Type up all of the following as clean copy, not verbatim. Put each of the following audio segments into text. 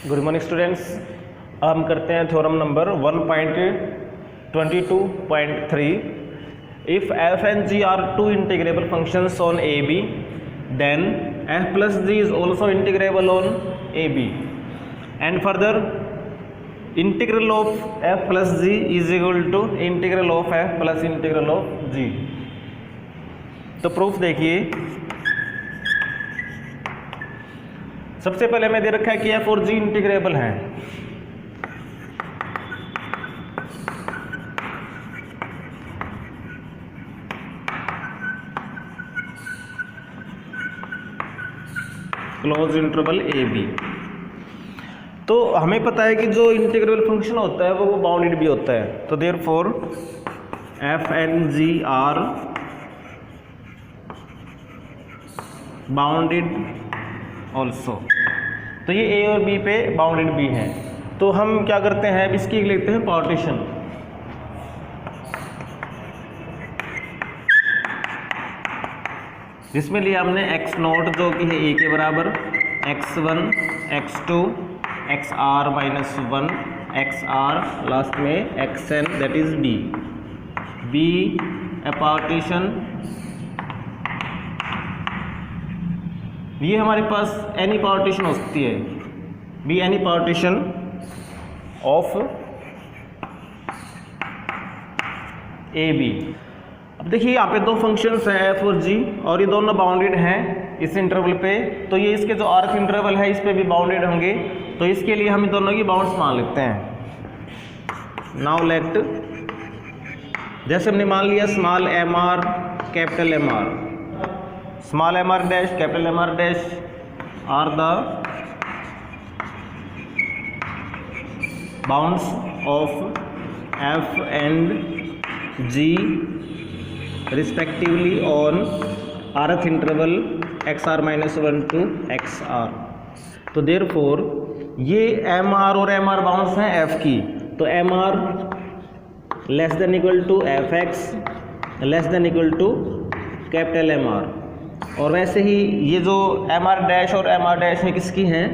Good morning students. हम करते हैं theorem number 1.22.3। If f and g are two integrable functions on AB, then f plus g is also integrable on AB, and further integral of f plus g is equal to integral of f plus integral of g। तो proof देखिए, सबसे पहले हमें दे रखा है कि f और g integrable हैं। Close interval A B. तो हमें पता है कि जो इंटीग्रेबल फंक्शन होता है वो बाउंडेड भी होता है। तो therefore f and g are bounded also. तो ये ए और बी पे बाउंडेड भी हैं। तो हम क्या करते हैं, अब इसकी लिखते हैं पार्टीशन। जिसमें लिया हमने x नोट जो कि है a के बराबर, x1 x2 xr -1 xr, last में xn that is b। b a partition, ये हमारे पास एनी पार्टीशन होती है, be any partition of A B. अब देखिए यहाँ पे दो फंक्शंस हैं एफ और जी, और ये दोनों बाउंडेड हैं इस इंटरवल पे। तो ये इसके जो आर्क इंटरवल है इस पे भी बाउंडेड होंगे। तो इसके लिए हम दोनों की बाउंड्स मान लेते हैं। नाउ लेट, जैसे हमने मान लिया small M R capital M R, small M R dash capital M R dash are the bounds of F and G respectively on rth interval xr -1 to xr। तो therefore ये M R और M R bounds हैं F की। तो M R less than equal to F X less than equal to capital M R. और वैसे ही ये जो एम आर डैश और एम आर डैश है किसकी हैं,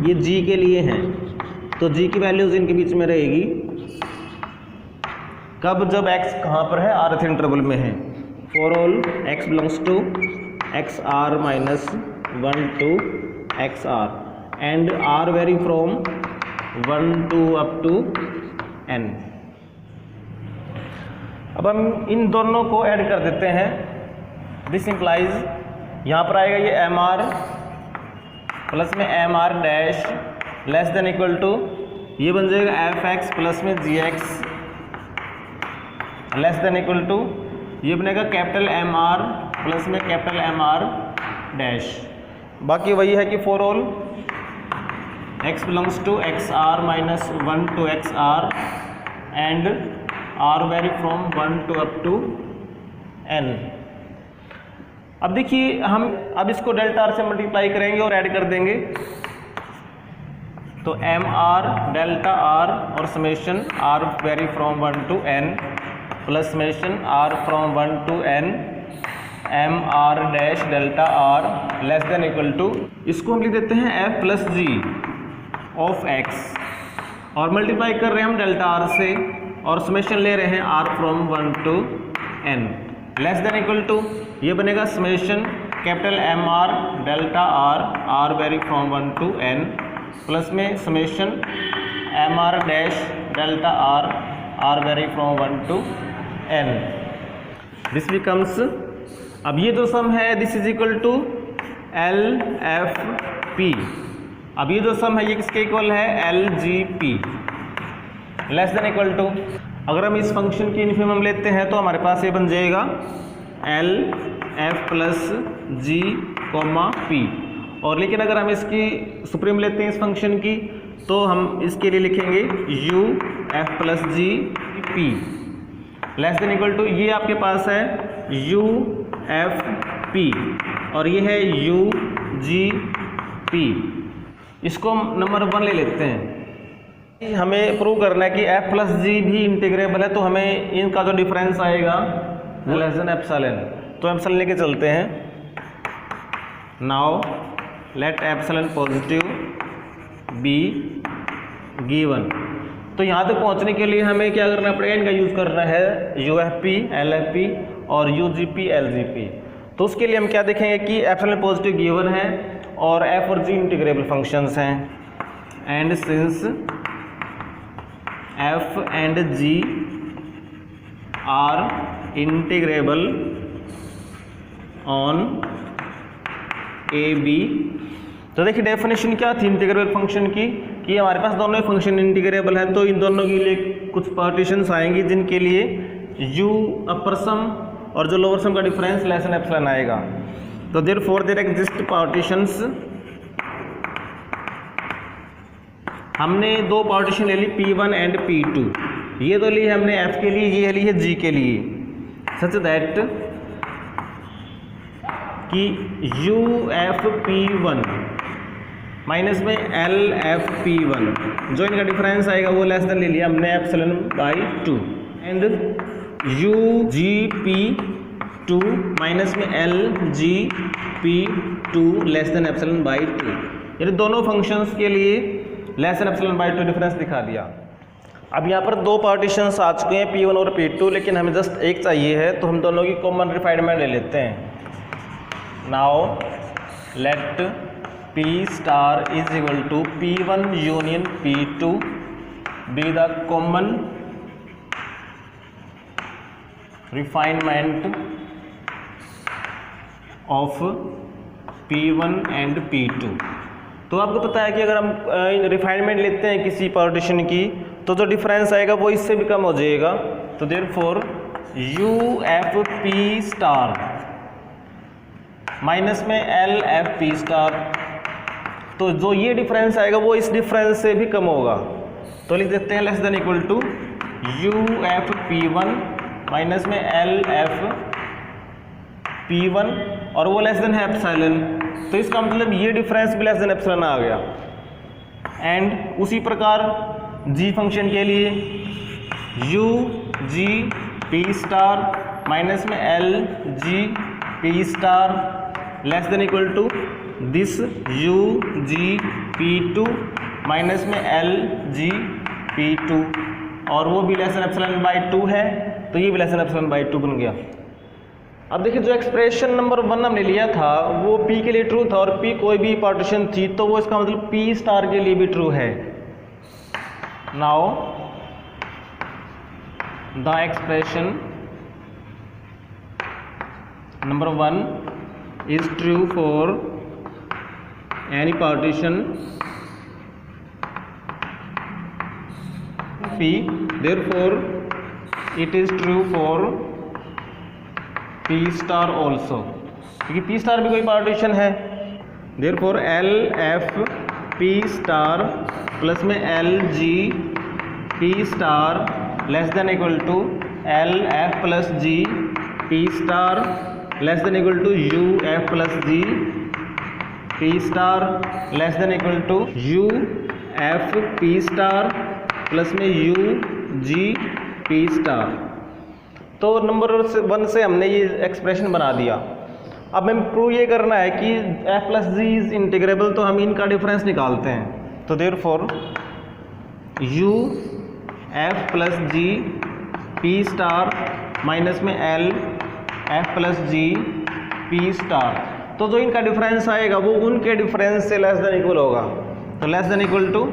ये जी के लिए हैं। तो जी की वैल्यूज इनके बीच में रहेगी कब, जब x कहाँ पर है, rth इंटरवल में है। For all x belongs to xr -1 to xr and r vary from 1 to up to n। अब हम इन दोनों को ऐड कर देते हैं। दिस इंप्लाइज, यहाँ पर आएगा ये एम आर प्लस में M R dash less than equal to, ये बन जाएगा एफ एक्स प्लस में G X less than equal to, ये बनेगा कैपिटल एम आर प्लस में कैपिटल एम आर डैश। बाकी वही है कि for all x belongs to xr -1 to xr and r vary from 1 to up to n। अब देखिए हम अब इसको डेल्टा आर से मल्टीप्लाई करेंगे और ऐड कर देंगे। तो एम आर डेल्टा आर और summation r vary from 1 to n plus summation r from 1 to n M R dash delta R less than equal to, इसको हम लिख देते हैं f plus G of x, और मल्टीप्लाई कर रहे हैं हम डेल्टा आर से, और समेशन ले रहे हैं r from 1 to n less than equal to, ये बनेगा summation capital M R delta R vary from 1 to n plus में summation M R dash delta R vary from 1 to n। This becomes, अब ये जो sum है this is equal to L F P. अब ये जो sum है ये किसके इक्वल है, L G P less than equal to, अगर हम इस फंक्शन की इन्फिमम लेते हैं तो हमारे पास ये बन जाएगा एल एफ प्लस जी कोमा पी। और लेकिन अगर हम इसकी सुप्रीम लेते हैं इस फंक्शन की, तो हम इसके लिए लिखेंगे U F plus G P less than equal to, ये आपके पास है यू एफ पी और ये है यू जी पी। इसको हम नंबर 1 ले लेते हैं। हमें प्रूव करना है कि f प्लस जी भी इंटीग्रेबल है। तो हमें इनका जो डिफरेंस आएगा लेस देन एप्सिलॉन, तो एप्सिलॉन लेके चलते हैं। Now let epsilon positive B given. तो यहाँ तक पहुँचने के लिए हमें क्या करना पड़ेगा, इनका यूज़ करना है यूएफपी, एलएफपी और यूजीपी, एलजीपी। तो उसके लिए हम क्या देखेंगे कि एप्सिलॉन पॉजिटिव गिवन है और एफ और जी इंटीग्रेबल फंक्शंस हैं। And since F and G are integrable on A B. तो देखिए डेफिनेशन क्या थी इंटीग्रेबल फंक्शन की, कि हमारे पास दोनों ही फंक्शन इंटीग्रेबल हैं, तो इन दोनों के लिए कुछ पार्टीशंस आएंगी जिनके लिए u अपर सम और जो लोअर सम का डिफरेंस लेस देन एप्सिलॉन आएगा। तो देयरफॉर देयर एग्जिस्ट पार्टीशंस। हमने दो पार्टीशन ले ली P1 एंड P2, ये तो ली हमने f के लिए, ये ली है g के लिए, सच दैट कि UFP1 माइनस में LFP1 जो इनका डिफरेंस आएगा वो लेस देन ले लिया हमने epsilon by 2, and UGP2 minus में LGP2 less than epsilon by 2। यानी दोनों फंक्शंस के लिए less than epsilon by 2 difference दिखा दिया। अब यहाँ पर दो पार्टीशंस आ चुके हैं P1 और P2, लेकिन हमें जस्ट एक चाहिए है, तो हम दोनों की कॉमन रिफाइनमेंट ले लेते हैं। Now let P star is equal to P1 union P2 be the common refinement of P1 and P2। तो आपको पता है कि अगर हम रिफाइनमेंट लेते हैं किसी पार्टीशन की, तो जो डिफरेंस आएगा वो इससे भी कम हो जाएगा। तो देयरफॉर UFP स्टार माइनस में LFP स्टार, तो जो ये डिफरेंस आएगा वो इस डिफरेंस से भी कम होगा। तो लिख देते हैं less than equal to UFP1 minus में LFP1 और वो लेस देन है एप्सिलॉन, तो इसका मतलब ये डिफरेंस भी लेस देन एप्सिलॉन आ गया। एंड उसी प्रकार जी फंक्शन के लिए UGP स्टार माइनस में LGP star less than equal to this UGP2 minus में LGP2 और वो भी लेस देन एप्सिलॉन बाई 2 है, तो ये भी लेस देन एप्सिलॉन बाई 2 बन गया। अब देखिए जो एक्सप्रेशन नंबर 1 हमने लिया था वो P के लिए ट्रू था और P कोई भी पार्टीशन थी, तो वो इसका मतलब P स्टार के लिए भी ट्रू है। Now the expression number 1 is true for any partition P, therefore it is true for P star also, क्योंकि P स्टार भी कोई पार्टीशन है। therefore LFP स्टार प्लस में LGP star less than equal to LF plus G P star less than equal to UF plus G P star less than equal to UFP star plus में UGP star. तो number 1 से हमने ये expression बना दिया। अब हमें prove ये करना है कि f plus G is integrable, तो हम इनका डिफरेंस निकालते हैं। तो therefore UF plus G P star minus में LF plus G P star, तो जो इनका डिफरेंस आएगा वो उनके डिफरेंस से लेस देन इक्वल होगा। तो less than equal to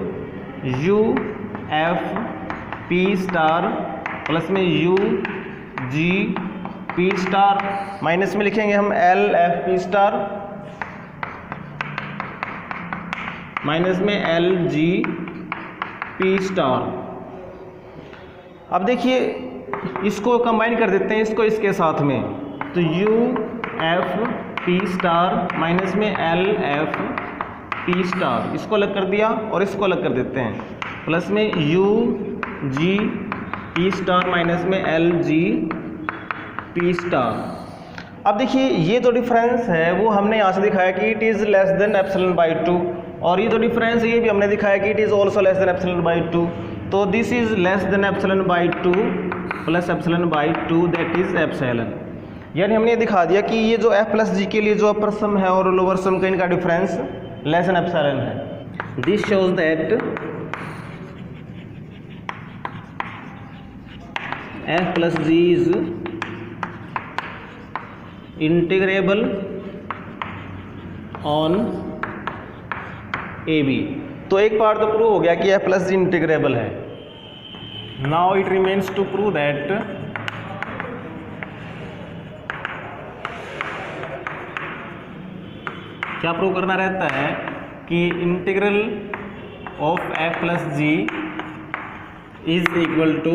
UFP star plus में UGP स्टार माइनस में लिखेंगे हम LFP स्टार माइनस में LGP स्टार। अब देखिए इसको कंबाइन कर देते हैं, इसको इसके साथ में, तो UFP स्टार माइनस में LFP स्टार, इसको अलग कर दिया और इसको अलग कर देते हैं, प्लस में UGP स्टार माइनस में LGP स्टार। अब देखिए ये जो डिफरेंस है वो हमने यहाँ से दिखाया कि it is less then epsilon by 2, और ये जो डिफरेंस है ये भी हमने दिखाया कि it is also less than epsilon by 2। तो this is less then epsilon by 2 plus epsilon by 2 that is epsilon. यानी हमने ये दिखा दिया कि ये जो f प्लस जी के लिए जो अपर सम है और लोअर सम का इनका डिफरेंस लेस देन एप्सिलॉन है। This shows that f plus g is integrable on AB। तो एक पार्ट तो प्रूव हो गया कि f plus g इंटीग्रेबल है। Now it remains to prove that क्या प्रूव करना रहता है कि integral of f plus G is equal to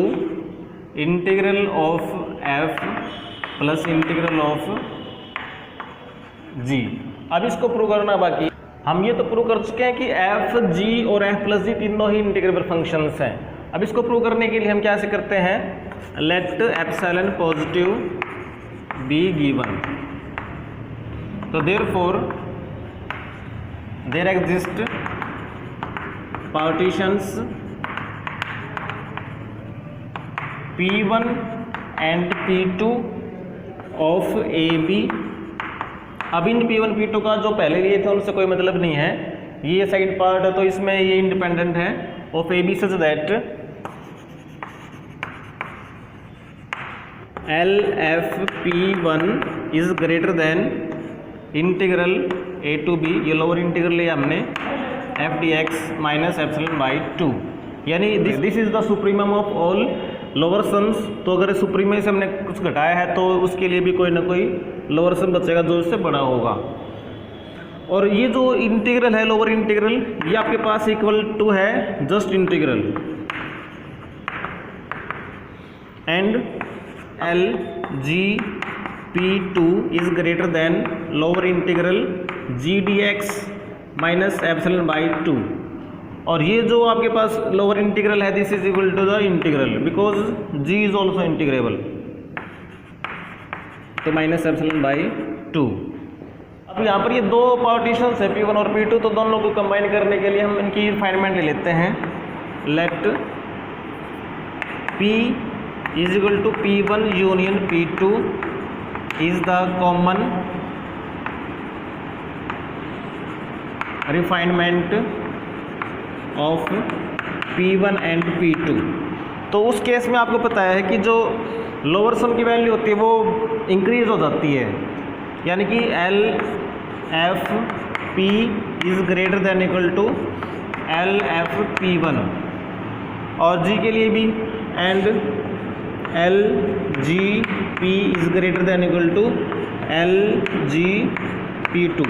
integral of f plus integral of g। अब इसको प्रूव करना बाकी। हम ये तो प्रूव कर चुके हैं कि f g और f प्लस जी तीनों ही इंटीग्रेबल फंक्शंस हैं। अब इसको प्रूव करने के लिए हम क्या से करते हैं, let epsilon positive B given. तो therefore there exist partitions P1 and P2 of AB। अब इन P1 P2 का जो पहले लिए थे उनसे कोई मतलब नहीं है, ये सेकंड पार्ट है तो इसमें ये इंडिपेंडेंट है of AB such that LFP1 is greater then integral A to B, ये लोअर इंटीग्रल लिया हमने f dx minus epsilon by 2, यानी this is the supremum of all lower sums. तो अगर सुप्रीमम से हमने कुछ घटाया है तो उसके लिए भी कोई ना कोई लोअर सम बचेगा जो इससे बड़ा होगा। और ये जो इंटीग्रल है लोअर इंटीग्रल, ये आपके पास इक्वल टू है just integral and LGP2 is greater than lower integral g dx minus epsilon by 2। और ये जो आपके पास लोअर इंटीग्रल है this is equal to the integral because g is also integrable, तो माइनस एप्सिलॉन बाई 2। अब यहाँ पर ये दो पार्टीशंस है P1 और P2, तो दोनों को कंबाइन करने के लिए हम इनकी रिफाइनमेंट ले लेते हैं। Let P is equal to P1 union P2 is the common refinement of P1 and P2। तो उस केस में आपको पता है कि जो लोअर सम की वैल्यू होती है वो इंक्रीज हो जाती है, यानी कि LFP is greater than equal to LFP1 और G के लिए भी and LGP is greater than equal to LGP2।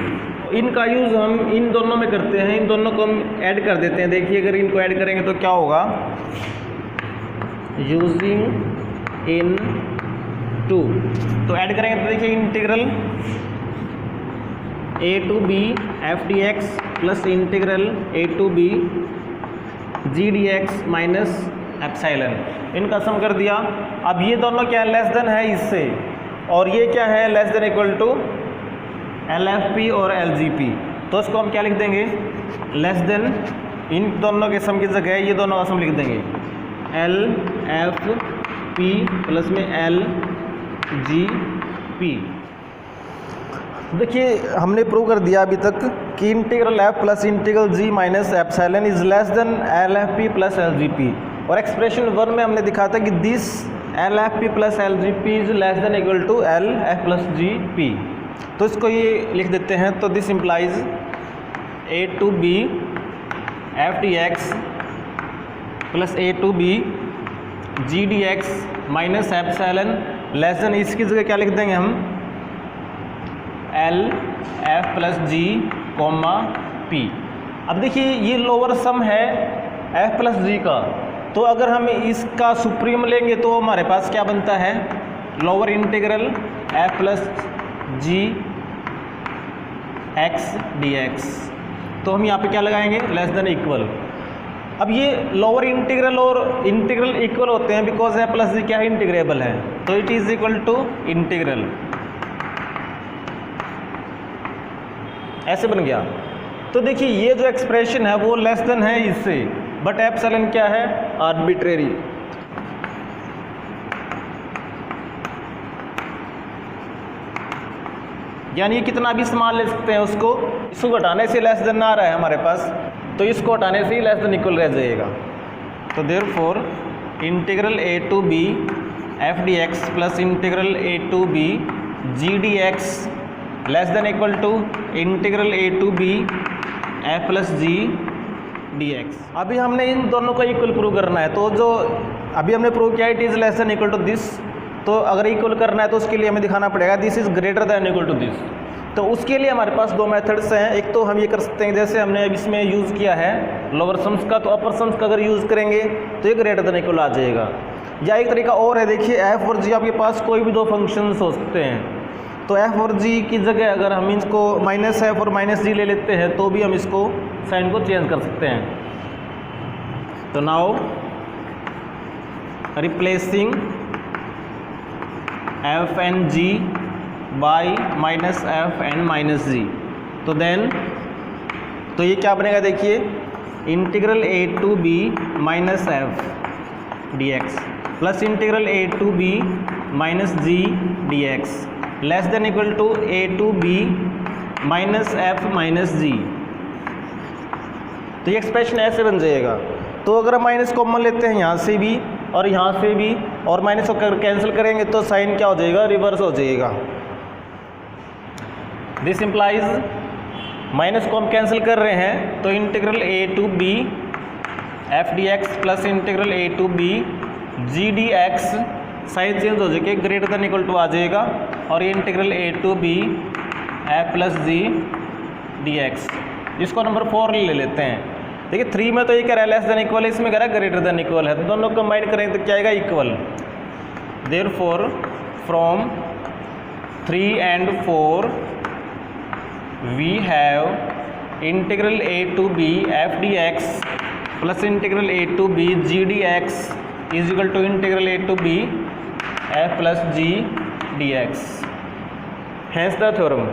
इनका यूज़ हम इन दोनों में करते हैं, इन दोनों को हम ऐड कर देते हैं। देखिए अगर इनको ऐड करेंगे तो क्या होगा, यूजिंग इन टू, तो ऐड करेंगे तो देखिए integral A to B f dx plus integral A to B g dx minus epsilon, इनका सम कर दिया। अब ये दोनों क्या है, लेस देन है इससे, और ये क्या है, less than equal to LFP और LGP। तो इसको हम क्या लिख देंगे, लेस देन, इन दोनों के सम की जगह ये दोनों का सम लिख देंगे LFP प्लस में LGP। देखिए हमने प्रूव कर दिया अभी तक कि integral f plus integral g minus epsilon is less than LFP plus LGP। और एक्सप्रेशन 1 में हमने दिखा था कि this LFP plus LGP is less than equal to LF plus GP। तो इसको ये लिख देते हैं, तो this implies A to B f dx plus A to B g dx minus epsilon less than, इसकी जगह क्या लिख देंगे हम LF plus G comma P। अब देखिए ये लोअर सम है F प्लस G का, तो अगर हम इसका सुप्रीम लेंगे तो हमारे पास क्या बनता है, lower integral F plus G x dx। तो हम यहाँ पे क्या लगाएंगे, लेस देन इक्वल। अब ये लोअर इंटीग्रल और इंटीग्रल इक्वल होते हैं बिकॉज f प्लस जी क्या है, इंटीग्रेबल है, तो it is equal to integral, ऐसे बन गया। तो देखिए ये जो एक्सप्रेशन है वो लेस देन है इससे, बट एप्सिलॉन क्या है, आर्बिट्रेरी। यानी कितना भी इस्तेमाल ले सकते हैं उसको, इसको घटाने से लेस देन आ रहा है हमारे पास। तो इसको हटाने से ही लेस देन इक्वल रह जाएगा। तो therefore integral A to B f D x plus integral A to B g D x less than equal to integral A to B f plus g D x. अभी हमने इन दोनों को equal prove करना है, तो जो अभी हमने प्रूव किया it is less than equal to this, तो अगर इक्वल करना है तो उसके लिए हमें दिखाना पड़ेगा this is greater than equal to this. तो उसके लिए हमारे पास दो मेथड्स हैं। एक तो हम ये कर सकते हैं जैसे हमने अब इसमें यूज़ किया है लोअर सम्स का, तो अपर सम्स का अगर यूज़ करेंगे तो ये ग्रेटर देन इक्वल आ जाएगा। या एक तरीका और है, देखिए एफ और जी आपके पास कोई भी दो फंक्शंस हो सकते हैं, तो एफ और जी की जगह अगर हम इसको माइनस एफ और माइनस जी ले लेते हैं तो भी हम इसको साइन को चेंज कर सकते हैं। तो now replacing F and G by minus F and minus G, तो देन तो ये क्या बनेगा, देखिए integral A to B minus F D x plus integral A to B minus G D x less than equal to A to B minus F minus G. तो ये expression ऐसे बन जाएगा। तो अगर हम माइनस कॉमन लेते हैं यहाँ से भी और यहाँ से भी और माइनस को कैंसिल करेंगे तो साइन क्या हो जाएगा, रिवर्स हो जाएगा। दिस इम्प्लाइज माइनस को हम कैंसिल कर रहे हैं तो integral A to B f D x plus integral A to B g D x sign change हो जाएगा, ग्रेटर देन इक्वल टू आ जाएगा, और ये integral A to B f plus g D x. इसको नंबर 4 ले लेते हैं। देखिए 3 में तो ये कह रहा है लेस देन इक्वल है, इसमें कह रहा है ग्रेटर देन इक्वल है, तो दोनों कंबाइन करेंगे तो क्या आएगा, equal. Therefore from 3 and 4 we have integral a to b f dx plus integral a to b g dx is equal to integral a to b f plus g dx. Hence the theorem.